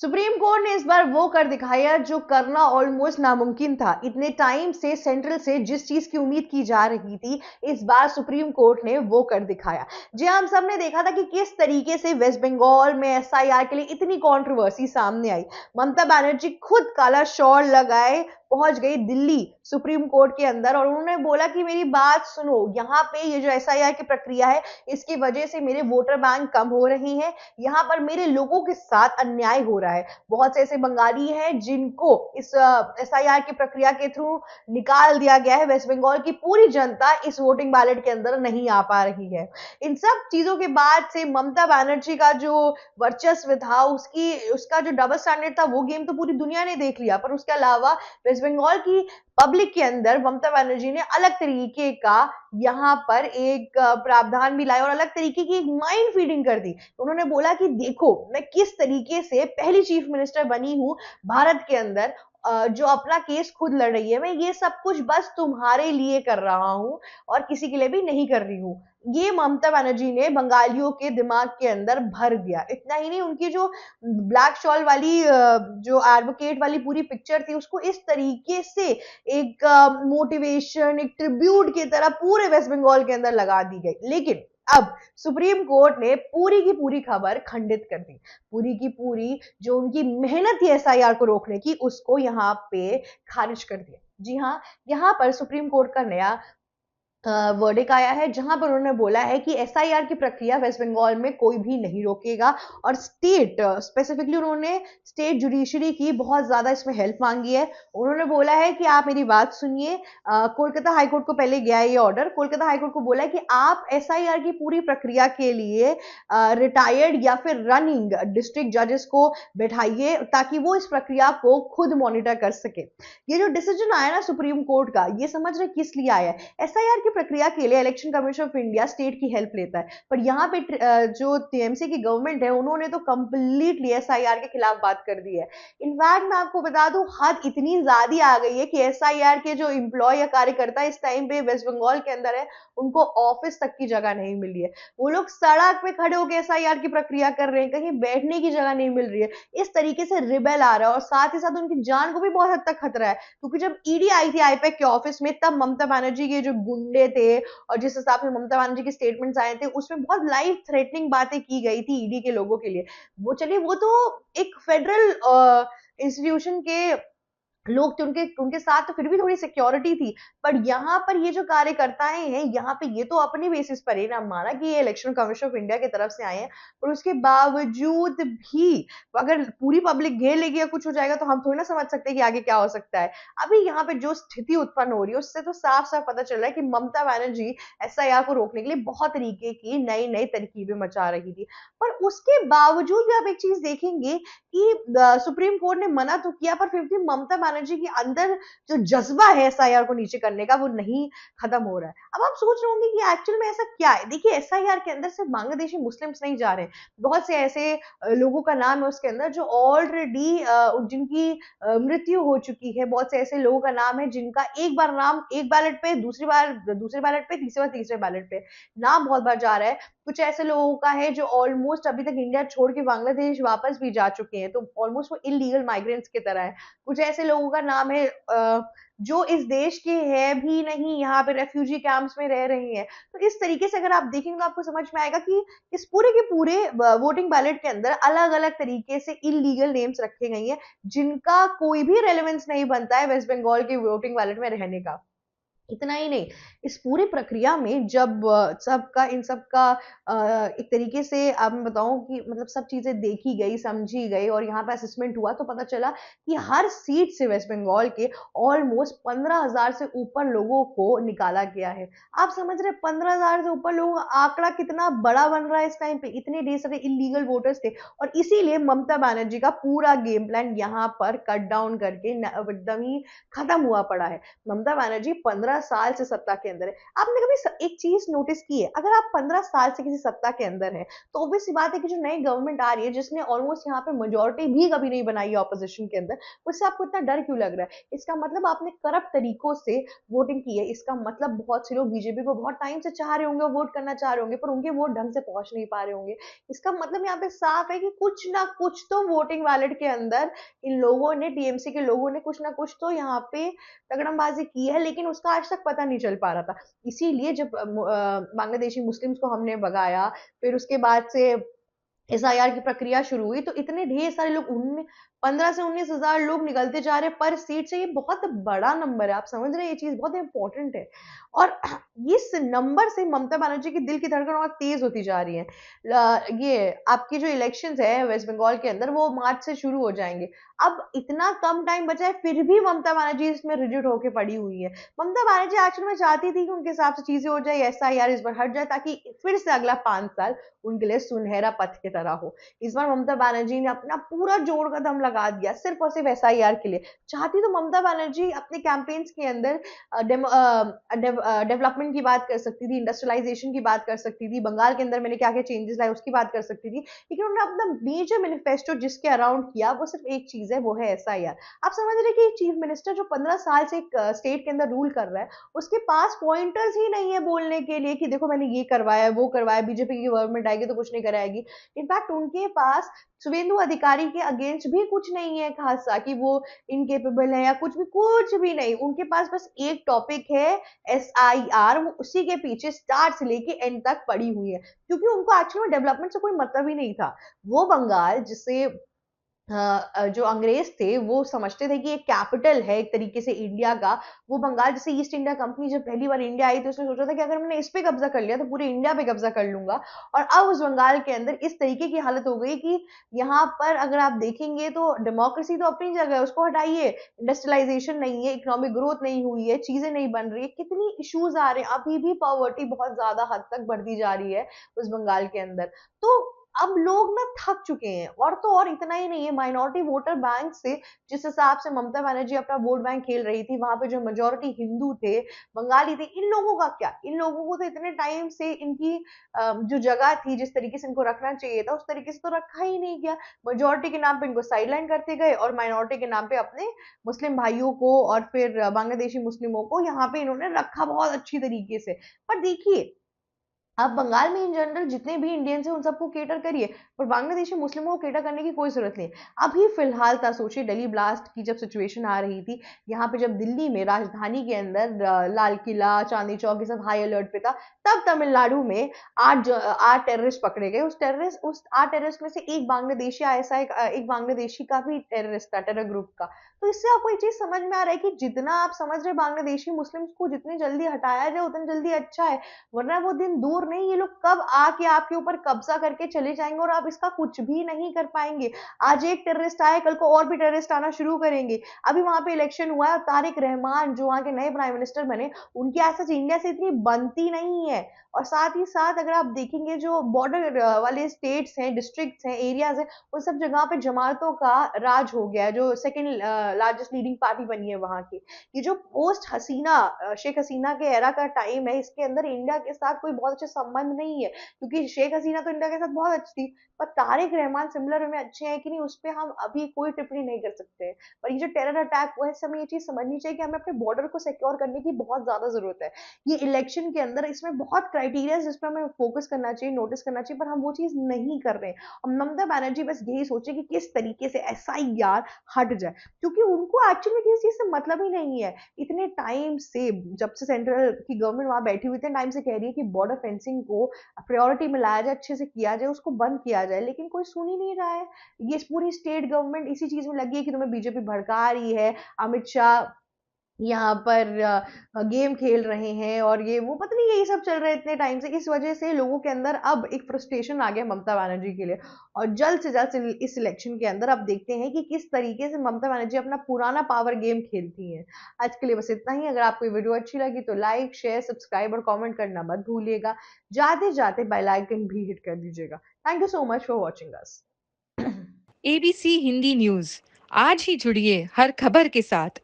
Supreme court ने इस बार वो कर दिखाया जो करना ऑलमोस्ट नामुमकिन था। इतने टाइम से सेंट्रल से जिस चीज की उम्मीद की जा रही थी, इस बार सुप्रीम कोर्ट ने वो कर दिखाया। जी हाँ, हम सब ने देखा था कि किस तरीके से वेस्ट बंगाल में एसआईआर के लिए इतनी कंट्रोवर्सी सामने आई। ममता बनर्जी खुद काला शॉल लगाए पहुंच गई दिल्ली सुप्रीम कोर्ट के अंदर और उन्होंने बोला कि मेरी बात सुनो, यहाँ पे ये जो एसआईआर की प्रक्रिया है, इसकी वजह से मेरे वोटर बैंक कम हो रहे हैं, यहाँ पर मेरे लोगों के साथ अन्याय हो रहा है। बहुत से ऐसे बंगाली हैं जिनको इस एसआईआर की प्रक्रिया के थ्रू निकाल दिया गया है। वेस्ट बंगाल की पूरी जनता इस वोटिंग बैलेट के अंदर नहीं आ पा रही है। इन सब चीजों के बाद से ममता बनर्जी का जो वर्चस्व था, उसका जो डबल स्टैंडर्ड था, वो गेम तो पूरी दुनिया ने देख लिया। पर उसके अलावा वेस्ट बंगाल की पब्लिक के अंदर ममता बनर्जी ने अलग तरीके का यहाँ पर एक प्रावधान भी लाया और अलग तरीके की एक माइंड फीडिंग कर दी। उन्होंने बोला कि देखो, मैं किस तरीके से पहली चीफ मिनिस्टर बनी हूं भारत के अंदर, जो अपना केस खुद लड़ रही है। मैं ये सब कुछ बस तुम्हारे लिए कर रहा हूं और किसी के लिए भी नहीं कर रही हूं। ये ममता बनर्जी ने बंगालियों के दिमाग के अंदर भर दिया। इतना ही नहीं, उनकी जो ब्लैक शॉल वाली जो एडवोकेट वाली पूरी पिक्चर थी, उसको इस तरीके से एक मोटिवेशन, एक ट्रिब्यूट की तरह पूरे वेस्ट बंगाल के अंदर लगा दी गई। लेकिन अब सुप्रीम कोर्ट ने पूरी की पूरी खबर खंडित कर दी। पूरी की पूरी जो उनकी मेहनत थी एसआईआर को रोकने की, उसको यहाँ पे खारिज कर दिया। जी हाँ, यहाँ पर सुप्रीम कोर्ट का नया वर्डिक आया है, जहां पर उन्होंने बोला है कि एसआईआर की प्रक्रिया वेस्ट बंगाल में कोई भी नहीं रोकेगा। और स्टेट स्पेसिफिकली उन्होंने स्टेट जुडिशरी की बहुत ज्यादा इसमें हेल्प मांगी है। उन्होंने बोला है कि आप मेरी बात सुनिए। कोलकाता हाईकोर्ट को पहले गया ये ऑर्डर। कोलकाता हाईकोर्ट को बोला है कि आप एसआईआर की पूरी प्रक्रिया के लिए रिटायर्ड या फिर रनिंग डिस्ट्रिक्ट जजेस को बैठाइए, ताकि वो इस प्रक्रिया को खुद मॉनिटर कर सके। ये जो डिसीजन आया ना सुप्रीम कोर्ट का, ये समझ रहे किस लिए आया है? एसआईआर की प्रक्रिया के लिए election commission of India state की हेल्प लेता है, पर यहाँ पे जो टीएमसी की गवर्नमेंट है, उन्होंने तो कंप्लीटली एसआईआर के खिलाफ बात कर दी है। इनफैक्ट मैं आपको बता दूं, हद इतनी ज्यादा आ गई है कि एसआईआर के जो एम्प्लॉय या कार्यकर्ता इस टाइम पे वेस्ट बंगाल के अंदर है, उनको ऑफिस तक की जगह नहीं मिल रही है। वो लोग सड़क पे खड़े होकर एसआईआर की प्रक्रिया कर रहे हैं, कहीं बैठने की जगह नहीं मिल रही है। इस तरीके से रिबेल आ रहा है और साथ ही साथ उनकी जान को भी बहुत हद तक खतरा है। क्योंकि जब ईडी आई थी आईपैक के ऑफिस में, तब ममता बनर्जी के जो गुंडे थे और जिस हिसाब से ममता बनर्जी के स्टेटमेंट्स आए थे, उसमें बहुत लाइफ थ्रेटनिंग बातें की गई थी ईडी के लोगों के लिए। वो चलिए, वो तो एक फेडरल इंस्टीट्यूशन के लोग थे, उनके उनके साथ तो फिर भी थोड़ी सिक्योरिटी थी। पर यहाँ पर ये जो कार्यकर्ताएं हैं, यहाँ पे ये तो अपनी बेसिस पर है ना, माना कि ये इलेक्शन कमीशन ऑफ इंडिया की तरफ से आए हैं, पर उसके बावजूद भी अगर पूरी पब्लिक घेर लेगी या कुछ हो जाएगा, तो हम थोड़ी ना समझ सकते कि आगे क्या हो सकता है। अभी यहाँ पे जो स्थिति उत्पन्न हो रही है, उससे तो साफ साफ पता चल रहा है कि ममता बनर्जी एसआईआर को रोकने के लिए बहुत तरीके की नई नई तरकीबें मचा रही थी। पर उसके बावजूद भी आप एक चीज देखेंगे कि सुप्रीम कोर्ट ने मना तो किया, पर फिर भी ममता बनर्जी के अंदर जो जज्बा है एसआईआर को नीचे करने का, वो नहीं खत्म हो रहा है। अब आप सोच रहे होंगे कि एक्चुअल में ऐसा क्या है। देखिए, एसआईआर के अंदर सिर्फ बांग्लादेशी मुस्लिम्स नहीं जा रहे, बहुत से ऐसे लोगों का नाम है उसके अंदर जो ऑलरेडी जिनकी मृत्यु हो चुकी है। बहुत से ऐसे लोगों का नाम है जिनका एक बार नाम एक बैलेट पे, दूसरी बार दूसरे बैलेट पे, तीसरी बार तीसरे बैलेट पे नाम बहुत बार जा रहा है। कुछ ऐसे लोगों का है जो ऑलमोस्ट अभी तक इंडिया छोड़ के बांग्लादेश वापस भी जा चुके हैं, तो ऑलमोस्ट वो इलीगल माइग्रेंट्स की तरह है। कुछ ऐसे लोगों का नाम है जो इस देश के है भी नहीं, यहाँ पे रेफ्यूजी कैंप्स में रह रहे हैं। तो इस तरीके से अगर आप देखेंगे तो आपको समझ में आएगा कि इस पूरे के पूरे वोटिंग बैलेट के अंदर अलग अलग तरीके से इलीगल नेम्स रखे गई हैं, जिनका कोई भी रेलेवेंस नहीं बनता है वेस्ट बंगाल के वोटिंग बैलेट में रहने का। इतना ही नहीं, इस पूरी प्रक्रिया में जब सबका इन सबका एक तरीके से अब मैं बताऊं कि मतलब सब चीजें देखी गई, समझी गई और यहाँ पे असेसमेंट हुआ, तो पता चला कि हर सीट से वेस्ट बंगाल के ऑलमोस्ट 15,000 से ऊपर लोगों को निकाला गया है। आप समझ रहे 15,000 से ऊपर लोगों का आंकड़ा कितना बड़ा बन रहा है इस टाइम पे। इतने ढेर सारे इलीगल वोटर्स थे और इसीलिए ममता बनर्जी का पूरा गेम प्लान यहाँ पर कट डाउन करके एकदम ही खत्म हुआ पड़ा है। ममता बनर्जी 15 15 साल से सत्ता के अंदर है। आपने कभी एक चीज नोटिस की है, अगर आप 15 साल से किसी सत्ता के अंदर है तो ऑब्वियस सी बात है कि जो नई गवर्नमेंट आ रही है जिसने ऑलमोस्ट यहाँ पे मेजोरिटी भी कभी नहीं बनाई है ऑपोजिशन के अंदर, उससे आपको इतना डर क्यों लग रहा है? इसका मतलब आपने करप्ट तरीकों से वोटिंग की है। इसका मतलब बहुत से लोग बीजेपी को बहुत टाइम से चाह रहे होंगे, वोट करना चाह रहे होंगे, पर उनके वोट ढंग से पहुंच नहीं पा रहे होंगे। इसका मतलब यहाँ पे साफ है कि कुछ ना कुछ तो वोटिंग वैलेट के अंदर इन लोगों ने, टीएमसी के लोगों ने कुछ ना कुछ तो यहाँ पे तगड़मबाजी की है, लेकिन उसका आज तक पता नहीं चल पा रहा था। इसीलिए जब बांग्लादेशी मुस्लिम्स को हमने भगाया, फिर उसके बाद से एसआईआर की प्रक्रिया शुरू हुई, तो इतने ढेर सारे लोग 15 से 19,000 लोग निकलते जा रहे हैं पर सीट से। ये बहुत बड़ा नंबर है, आप समझ रहे हैं, ये चीज बहुत इंपॉर्टेंट है। और इस नंबर से ममता बनर्जी की दिल की धड़कन और तेज होती जा रही है। ये आपकी जो इलेक्शंस है वेस्ट बंगाल के अंदर वो मार्च से शुरू हो जाएंगे। अब इतना कम टाइम बचा है फिर भी ममता बनर्जी इसमें रिजिड होके पड़ी हुई है। ममता बनर्जी एक्चुअली में चाहती थी कि उनके हिसाब से चीजें हो जाए, एसआईआर इस बार हट जाए, ताकि फिर से अगला 5 साल उनके लिए सुनहरा पथ की तरह हो। इस बार ममता बनर्जी ने अपना पूरा जोर कदम लगा दिया सिर्फ और सिर्फ एसआईआर के लिए। चाहती तो ममता बनर्जी अपने कैंपेन्स के अंदर डेवलपमेंट की बात कर सकती थी, इंडस्ट्रियलाइजेशन की बात कर सकती थी, बंगाल के अंदर मैंने क्या क्या चेंजेस लाए उसकी बात कर सकती थी, लेकिन उन्होंने अपना मेजर मैनिफेस्टो जिसके अराउंड किया वो सिर्फ एक चीज है, वो है एसआईआर। आप समझ रहे कि एक चीफ मिनिस्टर जो 15 साल से एक स्टेट के अंदर रूल कर रहा है, उसके पास पॉइंटर्स ही नहीं है बोलने के लिए कि देखो मैंने ये करवाया वो करवाया, बीजेपी की गवर्नमेंट आएगी तो कुछ नहीं कराएगी। इनफैक्ट उनके पास शुभेंदु अधिकारी के अगेंस्ट भी कुछ नहीं है खासा कि वो इनकेपेबल है या कुछ भी नहीं। उनके पास बस एक टॉपिक है, एसआईआर, वो उसी के पीछे स्टार्ट से लेके एंड तक पड़ी हुई है, क्योंकि उनको एक्चुअली में डेवलपमेंट से कोई मतलब ही नहीं था। वो बंगाल जिसे जो अंग्रेज थे वो समझते थे कि एक कैपिटल है एक तरीके से इंडिया का, वो बंगाल, जैसे ईस्ट इंडिया कंपनी जब पहली बार इंडिया आई तो उसने सोचा था कि अगर मैंने इस पे कब्जा कर लिया तो पूरे इंडिया पे कब्जा कर लूंगा। और अब उस बंगाल के अंदर इस तरीके की हालत हो गई कि यहाँ पर अगर आप देखेंगे तो डेमोक्रेसी तो अपनी जगह है, उसको हटाइए, इंडस्ट्रियलाइजेशन नहीं है, इकोनॉमिक ग्रोथ नहीं हुई है, चीजें नहीं बन रही है, कितनी इश्यूज आ रहे हैं, अभी भी पॉवर्टी बहुत ज्यादा हद तक बढ़ती जा रही है उस बंगाल के अंदर। तो अब लोग ना थक चुके हैं। और तो और इतना ही नहीं है, माइनॉरिटी वोटर बैंक से जिस हिसाब से ममता बनर्जी अपना वोट बैंक खेल रही थी, वहां पे जो मेजोरिटी हिंदू थे, बंगाली थे, इन लोगों का क्या? इन लोगों को तो इतने टाइम से इनकी जो जगह थी, जिस तरीके से इनको रखना चाहिए था, उस तरीके से तो रखा ही नहीं गया। मेजोरिटी के नाम पे इनको साइडलाइन करते गए और माइनॉरिटी के नाम पे अपने मुस्लिम भाइयों को और फिर बांग्लादेशी मुस्लिमों को यहाँ पे इन्होंने रखा बहुत अच्छी तरीके से। पर देखिए, आप बंगाल में इन जनरल जितने भी इंडियंस हैं उन सबको केटर करिए, पर बांग्लादेशी मुस्लिमों को केटर करने की कोई जरूरत नहीं। अभी फिलहाल था, सोचिए दिल्ली ब्लास्ट की जब सिचुएशन आ रही थी, यहाँ पे जब दिल्ली में राजधानी के अंदर लाल किला, चांदनी चौक, ये सब हाई अलर्ट पे था, तब तमिलनाडु में 8 टेररिस्ट पकड़े गए। उस 8 टेररिस्ट में से एक बांग्लादेशी आईएसआई, एक बांग्लादेशी का भी टेररिस्ट था, टेरर ग्रुप का। तो इससे आपको एक चीज समझ में आ रहा है कि जितना आप समझ रहे बांग्लादेशी मुस्लिम्स को जितनी जल्दी हटाया जाए उतनी जल्दी अच्छा है, वरना वो दिन दूर नहीं, ये लोग कब आके आपके ऊपर कब्जा करके चले जाएंगे और आप इसका कुछ भी नहीं कर पाएंगे। आज एक टेररिस्ट आए, कल को और भी टेररिस्ट आना शुरू करेंगे। अभी वहां पे इलेक्शन हुआ है, तारिक रहमान जो वहां के नए प्राइम मिनिस्टर बने, उनकी ऐसा इंडिया से इतनी बनती नहीं है। और साथ ही साथ अगर आप देखेंगे जो बॉर्डर वाले स्टेट्स हैं, डिस्ट्रिक्ट्स हैं, एरियाज हैं, उन सब जगह पे जमातों का राज हो गया है, जो सेकंड लार्जेस्ट लीडिंग पार्टी बनी है वहां की। ये जो पोस्ट हसीना, शेख हसीना के एरा का टाइम है, इसके अंदर इंडिया के साथ कोई बहुत अच्छे संबंध नहीं है, क्योंकि शेख हसीना तो इंडिया के साथ बहुत अच्छी थी, पर तारिक रहमान सिमिलर में अच्छे हैं कि नहीं, उस पर हम अभी कोई टिप्पणी नहीं कर सकते हैं। पर ये जो टेरर अटैक हुआ है, हमें ये चीज समझनी चाहिए कि हमें अपने बॉर्डर को सिक्योर करने की बहुत ज्यादा जरूरत है। ये इलेक्शन के अंदर इसमें बहुत क्राइटेरिया जिस पर हमें फोकस करना चाहिए, नोटिस करना चाहिए, पर हम वो चीज नहीं कर रहे हैं। और ममता बनर्जी बस यही सोचे कि किस तरीके से एसआईआर हट जाए, क्योंकि उनको एक्चुअली में किसी चीज से मतलब ही नहीं है। इतने टाइम से, जब से सेंट्रल की गवर्नमेंट वहां बैठी हुई, इतने टाइम से कह रही है कि बॉर्डर फेंसिंग को प्रायोरिटी में लाया जाए, अच्छे से किया जाए, उसको बंद किया जाए, लेकिन कोई सुन ही नहीं रहा है। ये पूरी स्टेट गवर्नमेंट इसी चीज में लगी है कि तुम्हें बीजेपी भड़का रही है, अमित शाह यहाँ पर गेम खेल रहे हैं और ये वो, पता नहीं यही सब चल रहा है इतने टाइम से। इस वजह से लोगों के अंदर अब एक फ्रस्ट्रेशन आ गया ममता बनर्जी के लिए। और जल्द से जल्द इस इलेक्शन के अंदर अब देखते हैं कि किस तरीके से ममता बनर्जी अपना पुराना पावर गेम खेलती हैं। आज के लिए बस इतना ही। अगर आपको ये वीडियो अच्छी लगी तो लाइक, शेयर, सब्सक्राइब और कॉमेंट करना मत भूलिएगा। जाते जाते बेल आइकन भी हिट कर दीजिएगा। Thank you so much for watching us. ABC Hindi news, आज ही जुड़िए हर खबर के साथ